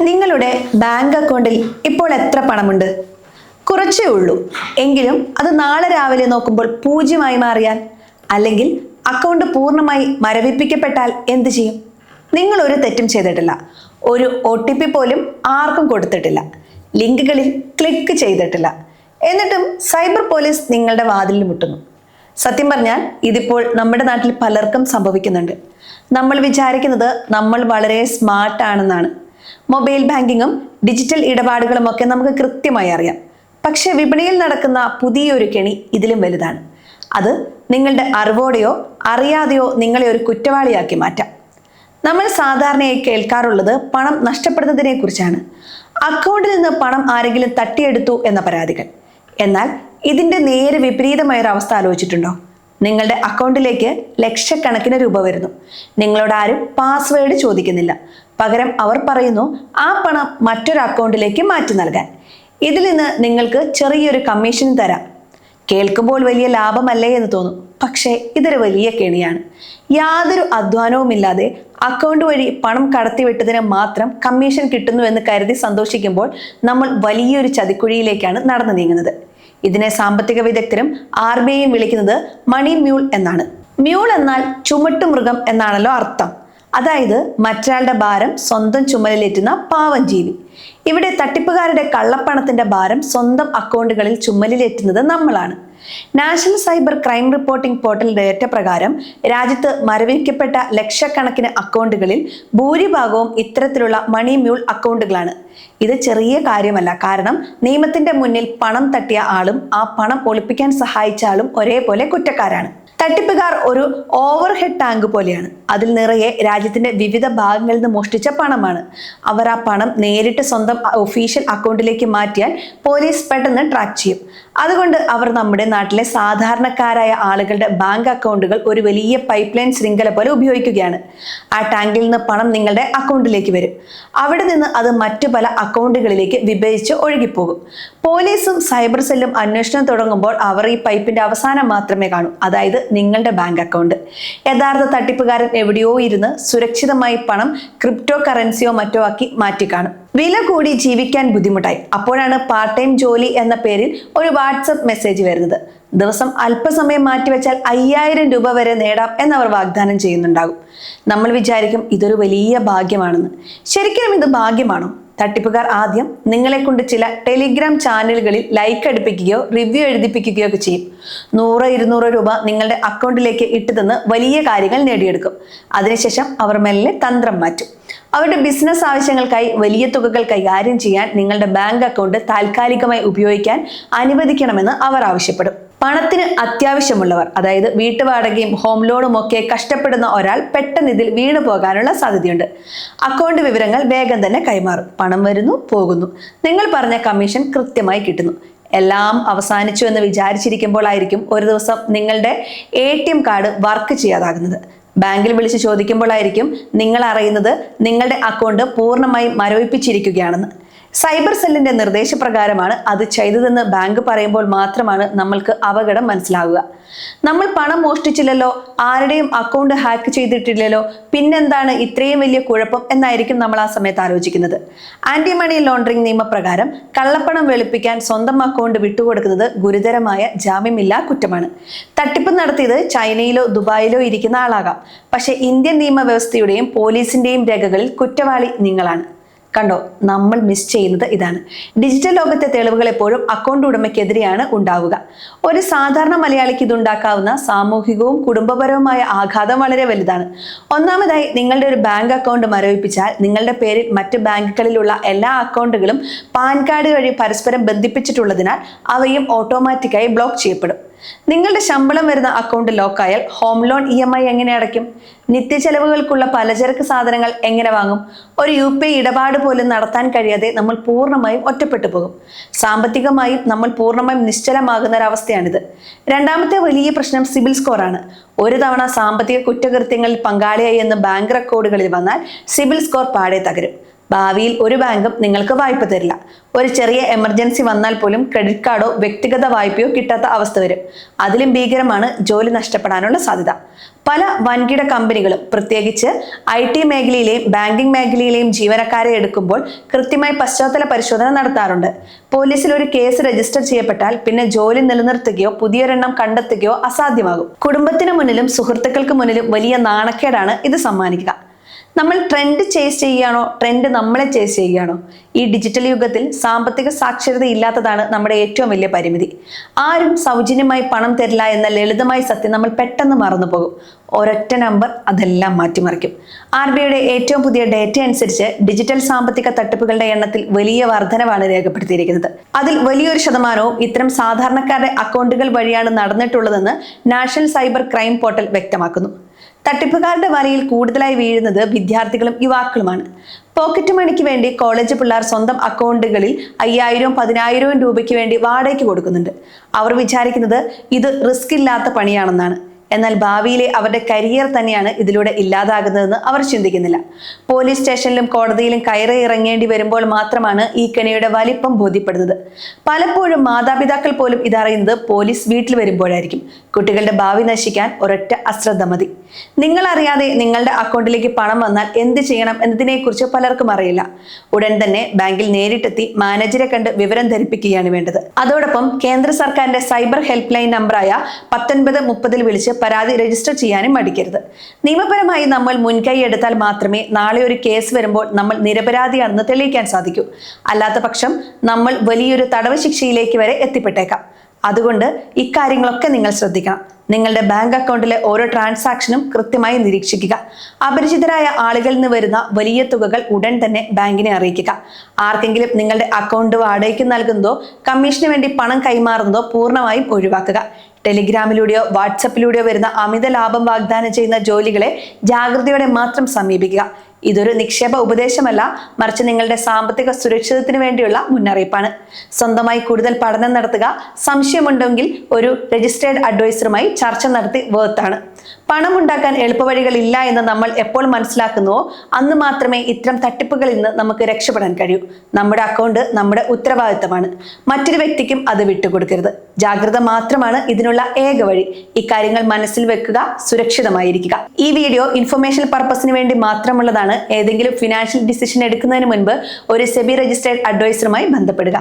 നിങ്ങളുടെ ബാങ്ക് അക്കൗണ്ടിൽ ഇപ്പോൾ എത്ര പണമുണ്ട്? കുറച്ചേ ഉള്ളൂ. എങ്കിലും അത് നാളെ രാവിലെ നോക്കുമ്പോൾ പൂജ്യമായി മാറിയാൽ, അല്ലെങ്കിൽ അക്കൗണ്ട് പൂർണ്ണമായി മരവിപ്പിക്കപ്പെട്ടാൽ എന്ത് ചെയ്യും? നിങ്ങൾ ഒരു തെറ്റും ചെയ്തിട്ടില്ല. ഒരു OTP പോലും ആർക്കും കൊടുത്തിട്ടില്ല. ലിങ്കുകളിൽ ക്ലിക്ക് ചെയ്തിട്ടില്ല. എന്നിട്ടും സൈബർ പോലീസ് നിങ്ങളുടെ വാതിലിൽ മുട്ടുന്നു. സത്യം പറഞ്ഞാൽ ഇതിപ്പോൾ നമ്മുടെ നാട്ടിൽ പലർക്കും സംഭവിക്കുന്നുണ്ട്. നമ്മൾ വിചാരിക്കുന്നത് നമ്മൾ വളരെ സ്മാർട്ട് ആണെന്നാണ്. മൊബൈൽ ബാങ്കിങ്ങും ഡിജിറ്റൽ ഇടപാടുകളും ഒക്കെ നമുക്ക് കൃത്യമായി അറിയാം. പക്ഷെ വിപണിയിൽ നടക്കുന്ന പുതിയൊരു കെണി ഇതിലും വലുതാണ്. അത് നിങ്ങളുടെ അറിവോടെയോ അറിയാതെയോ നിങ്ങളെ ഒരു കുറ്റവാളിയാക്കി മാറ്റാം. നമ്മൾ സാധാരണയായി കേൾക്കാറുള്ളത് പണം നഷ്ടപ്പെടുന്നതിനെ കുറിച്ചാണ്. അക്കൗണ്ടിൽ നിന്ന് പണം ആരെങ്കിലും തട്ടിയെടുത്തു എന്ന പരാതികൾ. എന്നാൽ ഇതിന്റെ നേരെ വിപരീതമായ ഒരു അവസ്ഥ ആലോചിച്ചിട്ടുണ്ടോ? നിങ്ങളുടെ അക്കൗണ്ടിലേക്ക് ലക്ഷക്കണക്കിന് രൂപ വരുന്നു. നിങ്ങളോട് ആരും പാസ്വേഡ് ചോദിക്കുന്നില്ല. പകരം അവർ പറയുന്നു ആ പണം മറ്റൊരു അക്കൗണ്ടിലേക്ക് മാറ്റി നൽകാൻ. ഇതിൽ നിന്ന് നിങ്ങൾക്ക് ചെറിയൊരു കമ്മീഷൻ തരാം. കേൾക്കുമ്പോൾ വലിയ ലാഭമല്ലേ എന്ന് തോന്നും. പക്ഷേ ഇതൊരു വലിയ കെണിയാണ്. യാതൊരു അധ്വാനവുമില്ലാതെ അക്കൗണ്ട് വഴി പണം കടത്തിവിട്ടതിന് മാത്രം കമ്മീഷൻ കിട്ടുന്നു എന്ന് കരുതി സന്തോഷിക്കുമ്പോൾ നമ്മൾ വലിയൊരു ചതിക്കുഴിയിലേക്കാണ് നടന്നു നീങ്ങുന്നത്. ഇതിനെ സാമ്പത്തിക വിദഗ്ധരും RBIയും വിളിക്കുന്നത് മണി മ്യൂൾ എന്നാണ്. മ്യൂൾ എന്നാൽ ചുമട്ടുമൃഗം എന്നാണല്ലോ അർത്ഥം. അതായത് മറ്റൊരാളുടെ ഭാരം സ്വന്തം ചുമലിലേറ്റുന്ന പാവം ജീവി. ഇവിടെ തട്ടിപ്പുകാരുടെ കള്ളപ്പണത്തിന്റെ ഭാരം സ്വന്തം അക്കൗണ്ടുകളിൽ ചുമലിലേറ്റുന്നത് നമ്മളാണ്. National cyber crime reporting portal data പ്രകാരം രാജ്യത്ത് മരവിപ്പിക്കപ്പെട്ട ലക്ഷക്കണക്കിന് അക്കൗണ്ടുകളിൽ ഭൂരിഭാഗവും ഇത്തരത്തിലുള്ള മണി മ്യൂൾ അക്കൗണ്ടുകളാണ്. ഇത് ചെറിയ കാര്യമല്ല. കാരണം നിയമത്തിന്റെ മുന്നിൽ പണം തട്ടിയ ആളും ആ പണം ഒളിപ്പിക്കാൻ സഹായിച്ച ആളും ഒരേപോലെ കുറ്റക്കാരാണ്. തട്ടിപ്പുകാർ ഒരു ഓവർഹെഡ് ടാങ്ക് പോലെയാണ്. അതിൽ നിറയെ രാജ്യത്തിന്റെ വിവിധ ഭാഗങ്ങളിൽ നിന്ന് മോഷ്ടിച്ച പണമാണ്. അവർ ആ പണം നേരിട്ട് സ്വന്തം ഒഫീഷ്യൽ അക്കൗണ്ടിലേക്ക് മാറ്റിയാൽ പോലീസ് പെട്ടെന്ന് ട്രാക്ക് ചെയ്യും. അതുകൊണ്ട് അവർ നമ്മുടെ നാട്ടിലെ സാധാരണക്കാരായ ആളുകളുടെ ബാങ്ക് അക്കൗണ്ടുകൾ ഒരു വലിയ പൈപ്പ് ലൈൻ ശൃംഖല പോലെ ഉപയോഗിക്കുകയാണ്. ആ ടാങ്കിൽ നിന്ന് പണം നിങ്ങളുടെ അക്കൗണ്ടിലേക്ക് വരും. അവിടെ നിന്ന് അത് മറ്റു പല അക്കൗണ്ടുകളിലേക്ക് വിഭജിച്ച് ഒഴുകിപ്പോകും. പോലീസും സൈബർ സെല്ലും അന്വേഷണം തുടങ്ങുമ്പോൾ അവർ ഈ പൈപ്പിന്റെ അവസാനം മാത്രമേ കാണൂ, അതായത് നിങ്ങളുടെ ബാങ്ക് അക്കൗണ്ട്. യഥാർത്ഥ തട്ടിപ്പുകാരൻ എവിടെയോ ഇരുന്ന് സുരക്ഷിതമായി പണം ക്രിപ്റ്റോ കറൻസിയോ മറ്റോ ആക്കി മാറ്റിക്കാണും. വില കൂടി ജീവിക്കാൻ ബുദ്ധിമുട്ടായി. അപ്പോഴാണ് പാർട്ട് ടൈം ജോലി എന്ന പേരിൽ ഒരു വാട്സപ്പ് മെസ്സേജ് വരുന്നത്. ദിവസം അല്പസമയം മാറ്റിവെച്ചാൽ 5000 രൂപ വരെ നേടാം എന്നവർ വാഗ്ദാനം ചെയ്യുന്നുണ്ടാകും. നമ്മൾ വിചാരിക്കും ഇതൊരു വലിയ ഭാഗ്യമാണെന്ന്. ശരിക്കും ഇത് ഭാഗ്യമാണോ? തട്ടിപ്പുകാർ ആദ്യം നിങ്ങളെ കൊണ്ട് ചില ടെലിഗ്രാം ചാനലുകളിൽ ലൈക്ക് അടുപ്പിക്കുകയോ റിവ്യൂ എഴുതിപ്പിക്കുകയോ ഒക്കെ ചെയ്യും. 100-200 രൂപ നിങ്ങളുടെ അക്കൗണ്ടിലേക്ക് ഇട്ടുതന്ന് വലിയ കാര്യങ്ങൾ നേടിയെടുക്കും. അതിനുശേഷം അവർ മെല്ലെ തന്ത്രം മാറ്റും. അവരുടെ ബിസിനസ് ആവശ്യങ്ങൾക്കായി വലിയ തുകകൾ കൈകാര്യം ചെയ്യാൻ നിങ്ങളുടെ ബാങ്ക് അക്കൗണ്ട് താൽക്കാലികമായി ഉപയോഗിക്കാൻ അനുവദിക്കണമെന്ന് അവർ ആവശ്യപ്പെടും. പണത്തിന് അത്യാവശ്യമുള്ളവർ, അതായത് വീട്ടുവാടകയും ഹോം ലോണും ഒക്കെ കഷ്ടപ്പെടുന്ന ഒരാൾ പെട്ടെന്ന് ഇതിൽ വീണു പോകാനുള്ള സാധ്യതയുണ്ട്. അക്കൗണ്ട് വിവരങ്ങൾ വേഗം തന്നെ കൈമാറും. പണം വരുന്നു, പോകുന്നു. നിങ്ങൾ പറഞ്ഞ കമ്മീഷൻ കൃത്യമായി കിട്ടുന്നു. എല്ലാം അവസാനിച്ചു എന്ന് വിചാരിച്ചിരിക്കുമ്പോഴായിരിക്കും ഒരു ദിവസം നിങ്ങളുടെ ATM കാർഡ് വർക്ക് ചെയ്യാതാകുന്നത്. ബാങ്കിൽ വിളിച്ച് ചോദിക്കുമ്പോഴായിരിക്കും നിങ്ങൾ അറിയുന്നത് നിങ്ങളുടെ അക്കൗണ്ട് പൂർണ്ണമായും മരവിപ്പിച്ചിരിക്കുകയാണെന്ന്. സൈബർ സെല്ലിന്റെ നിർദ്ദേശപ്രകാരമാണ് അത് ചെയ്തതെന്ന് ബാങ്ക് പറയുമ്പോൾ മാത്രമാണ് നമ്മൾക്ക് അപകടം മനസ്സിലാവുക. നമ്മൾ പണം മോഷ്ടിച്ചില്ലല്ലോ, ആരുടെയും അക്കൗണ്ട് ഹാക്ക് ചെയ്തിട്ടില്ലല്ലോ, പിന്നെന്താണ് ഇത്രയും വലിയ കുഴപ്പം എന്നായിരിക്കും നമ്മൾ ആ സമയത്ത് ആലോചിക്കുന്നത്. ആന്റി മണി ലോണ്ടറിംഗ് നിയമപ്രകാരം കള്ളപ്പണം വെളുപ്പിക്കാൻ സ്വന്തം അക്കൗണ്ട് വിട്ടുകൊടുക്കുന്നത് ഗുരുതരമായ ജാമ്യമില്ലാ കുറ്റമാണ്. തട്ടിപ്പ് നടത്തിയത് ചൈനയിലോ ദുബായിലോ ഇരിക്കുന്ന ആളാകാം. പക്ഷെ ഇന്ത്യൻ നിയമവ്യവസ്ഥയുടെയും പോലീസിന്റെയും രേഖകളിൽ കുറ്റവാളി നിങ്ങളാണ്. കണ്ടോ, നമ്മൾ മിസ് ചെയ്യുന്നത് ഇതാണ്. ഡിജിറ്റൽ ലോകത്തെ തെളിവുകൾ എപ്പോഴും അക്കൗണ്ട് ഉടമയ്ക്കെതിരെയാണ് ഉണ്ടാവുക. ഒരു സാധാരണ മലയാളിക്ക് ഇതുണ്ടാക്കാവുന്ന സാമൂഹികവും കുടുംബപരവുമായ ആഘാതം വളരെ വലുതാണ്. ഒന്നാമതായി, നിങ്ങളുടെ ഒരു ബാങ്ക് അക്കൗണ്ട് മരവിപ്പിച്ചാൽ നിങ്ങളുടെ പേരിൽ മറ്റ് ബാങ്കുകളിലുള്ള എല്ലാ അക്കൗണ്ടുകളും പാൻ കാർഡ് വഴി പരസ്പരം ബന്ധിപ്പിച്ചിട്ടുള്ളതിനാൽ അവയും ഓട്ടോമാറ്റിക്കായി ബ്ലോക്ക് ചെയ്യപ്പെടും. നിങ്ങളുടെ ശമ്പളം വരുന്ന അക്കൗണ്ട് ലോക്കായാൽ ഹോം ലോൺ EMI എങ്ങനെ അടയ്ക്കും? നിത്യചെലവുകൾക്കുള്ള പലചരക്ക് സാധനങ്ങൾ എങ്ങനെ വാങ്ങും? ഒരു UPI ഇടപാട് പോലും നടത്താൻ കഴിയാതെ നമ്മൾ പൂർണ്ണമായും ഒറ്റപ്പെട്ടു പോകും. സാമ്പത്തികമായും നമ്മൾ പൂർണ്ണമായും നിശ്ചലമാകുന്ന ഒരവസ്ഥയാണിത്. രണ്ടാമത്തെ വലിയ പ്രശ്നം സിബിൽ സ്കോറാണ്. ഒരു തവണ സാമ്പത്തിക കുറ്റകൃത്യങ്ങളിൽ പങ്കാളിയായി എന്ന് ബാങ്ക് റെക്കോർഡുകളിൽ വന്നാൽ സിബിൽ സ്കോർ പാടെ തകരും. ഭാവിയിൽ ഒരു ബാങ്കും നിങ്ങൾക്ക് വായ്പ തരില്ല. ഒരു ചെറിയ എമർജൻസി വന്നാൽ പോലും ക്രെഡിറ്റ് കാർഡോ വ്യക്തിഗത വായ്പയോ കിട്ടാത്ത അവസ്ഥ വരും. അതിലും ഭീകരമാണ് ജോലി നഷ്ടപ്പെടാനുള്ള സാധ്യത. പല വൻകിട കമ്പനികളും പ്രത്യേകിച്ച് IT മേഖലയിലെയും ബാങ്കിംഗ് മേഖലയിലെയും ജീവനക്കാരെ എടുക്കുമ്പോൾ കൃത്യമായി പശ്ചാത്തല പരിശോധന നടത്താറുണ്ട്. പോലീസിൽ ഒരു കേസ് രജിസ്റ്റർ ചെയ്യപ്പെട്ടാൽ പിന്നെ ജോലി നിലനിർത്തുകയോ പുതിയൊരെണ്ണം കണ്ടെത്തുകയോ അസാധ്യമാകും. കുടുംബത്തിന് മുന്നിലും സുഹൃത്തുക്കൾക്ക് മുന്നിലും വലിയ നാണക്കേടാണ് ഇത് സമ്മാനിക്കുക. നമ്മൾ ട്രെൻഡ് ചേസ് ചെയ്യുകയാണോ, ട്രെൻഡ് നമ്മളെ ചേസ് ചെയ്യുകയാണോ? ഈ ഡിജിറ്റൽ യുഗത്തിൽ സാമ്പത്തിക സാക്ഷരത ഇല്ലാത്തതാണ് നമ്മുടെ ഏറ്റവും വലിയ പരിമിതി. ആരും സൗജന്യമായി പണം തരില്ല എന്ന ലളിതമായ സത്യം നമ്മൾ പെട്ടെന്ന് മറന്നു പോകും. ഒരൊറ്റ നമ്പർ അതെല്ലാം മാറ്റിമറിക്കും. RBIയുടെ ഏറ്റവും പുതിയ ഡേറ്റ അനുസരിച്ച് ഡിജിറ്റൽ സാമ്പത്തിക തട്ടിപ്പുകളുടെ എണ്ണത്തിൽ വലിയ വർധനവാണ് രേഖപ്പെടുത്തിയിരിക്കുന്നത്. അതിൽ വലിയൊരു ശതമാനവും ഇത്തരം സാധാരണക്കാരുടെ അക്കൗണ്ടുകൾ വഴിയാണ് നടന്നിട്ടുള്ളതെന്ന് നാഷണൽ സൈബർ ക്രൈം പോർട്ടൽ വ്യക്തമാക്കുന്നു. തട്ടിപ്പുകാരുടെ വലയിൽ കൂടുതലായി വീഴുന്നത് വിദ്യാർത്ഥികളും യുവാക്കളുമാണ്. പോക്കറ്റ് മണിക്ക് വേണ്ടി കോളേജ് പിള്ളേർ സ്വന്തം അക്കൗണ്ടുകളിൽ 5000 10,000 രൂപയ്ക്ക് വേണ്ടി വാടകയ്ക്ക് കൊടുക്കുന്നുണ്ട്. അവർ വിചാരിക്കുന്നത് ഇത് റിസ്ക് ഇല്ലാത്ത പണിയാണെന്നാണ്. എന്നാൽ ഭാവിയിലെ അവരുടെ കരിയർ തന്നെയാണ് ഇതിലൂടെ ഇല്ലാതാകുന്നതെന്ന് അവർ ചിന്തിക്കുന്നില്ല. പോലീസ് സ്റ്റേഷനിലും കോടതിയിലും കയറി ഇറങ്ങേണ്ടി വരുമ്പോൾ മാത്രമാണ് ഈ കെണിയുടെ വലിപ്പം ബോധ്യപ്പെടുന്നത്. പലപ്പോഴും മാതാപിതാക്കൾ പോലും ഇതറിയുന്നത് പോലീസ് വീട്ടിൽ വരുമ്പോഴായിരിക്കും. കുട്ടികളുടെ ഭാവി നശിക്കാൻ ഒരൊറ്റ അശ്രദ്ധ മതി. നിങ്ങൾ അറിയാതെ നിങ്ങളുടെ അക്കൗണ്ടിലേക്ക് പണം വന്നാൽ എന്ത് ചെയ്യണം എന്നതിനെക്കുറിച്ച് പലർക്കും അറിയില്ല. ഉടൻ തന്നെ ബാങ്കിൽ നേരിട്ടെത്തി മാനേജരെ കണ്ട് വിവരം ധരിപ്പിക്കുകയാണ് വേണ്ടത്. അതോടൊപ്പം കേന്ദ്ര സർക്കാരിന്റെ സൈബർ ഹെൽപ്പ് ലൈൻ നമ്പറായ 1930 വിളിച്ച് പരാതി രജിസ്റ്റർ ചെയ്യാനും മടിക്കരുത്. നിയമപരമായി നമ്മൾ മുൻകൈ എടുത്താൽ മാത്രമേ നാളെ ഒരു കേസ് വരുമ്പോൾ നമ്മൾ നിരപരാധിയാണെന്ന് തെളിയിക്കാൻ സാധിക്കൂ. അല്ലാത്ത പക്ഷം നമ്മൾ വലിയൊരു തടവ് ശിക്ഷയിലേക്ക് വരെ എത്തിപ്പെട്ടേക്കാം. അതുകൊണ്ട് ഇക്കാര്യങ്ങളൊക്കെ നിങ്ങൾ ശ്രദ്ധിക്കണം. നിങ്ങളുടെ ബാങ്ക് അക്കൗണ്ടിലെ ഓരോ ട്രാൻസാക്ഷനും കൃത്യമായി നിരീക്ഷിക്കുക. അപരിചിതരായ ആളുകളിൽ നിന്ന് വരുന്ന വലിയ തുകകൾ ഉടൻ തന്നെ ബാങ്കിനെ അറിയിക്കുക. ആർക്കെങ്കിലും നിങ്ങളുടെ അക്കൗണ്ട് വാടകയ്ക്ക് നൽകുന്നതോ കമ്മീഷന് വേണ്ടി പണം കൈമാറുന്നതോ പൂർണ്ണമായും ഒഴിവാക്കുക. ടെലിഗ്രാമിലൂടെയോ വാട്സപ്പിലൂടെയോ വരുന്ന അമിത ലാഭം വാഗ്ദാനം ചെയ്യുന്ന ജോലികളെ ജാഗ്രതയോടെ മാത്രം സമീപിക്കുക. ഇതൊരു നിക്ഷേപ ഉപദേശമല്ല, മറിച്ച് നിങ്ങളുടെ സാമ്പത്തിക സുരക്ഷിതത്തിന് വേണ്ടിയുള്ള മുന്നറിയിപ്പാണ്. സ്വന്തമായി കൂടുതൽ പഠനം നടത്തുക. സംശയമുണ്ടെങ്കിൽ ഒരു രജിസ്ട്രേഡ് അഡ്വൈസറുമായി ചർച്ച നടത്തി വേർത്താണ്. പണം ഉണ്ടാക്കാൻ എളുപ്പവഴികളില്ല എന്ന് നമ്മൾ എപ്പോൾ മനസ്സിലാക്കുന്നുവോ അന്ന് മാത്രമേ ഇത്തരം തട്ടിപ്പുകളിൽ നിന്ന് നമുക്ക് രക്ഷപ്പെടാൻ കഴിയൂ. നമ്മുടെ അക്കൗണ്ട് നമ്മുടെ ഉത്തരവാദിത്തമാണ്. മറ്റൊരു വ്യക്തിക്കും അത് വിട്ടുകൊടുക്കരുത്. ജാഗ്രത മാത്രമാണ് ഇതിനുള്ള ഏക വഴി. ഇക്കാര്യങ്ങൾ മനസ്സിൽ വെക്കുക, സുരക്ഷിതമായിരിക്കുക. ഈ വീഡിയോ ഇൻഫർമേഷൻ പർപ്പസിന് വേണ്ടി മാത്രമുള്ളതാണ്. ഏതെങ്കിലും ഫിനാൻഷ്യൽ ഡിസിഷൻ എടുക്കുന്നതിന് മുൻപ് ഒരു സെബി രജിസ്ട്രേഡ് അഡ്വൈസറുമായി ബന്ധപ്പെടുക.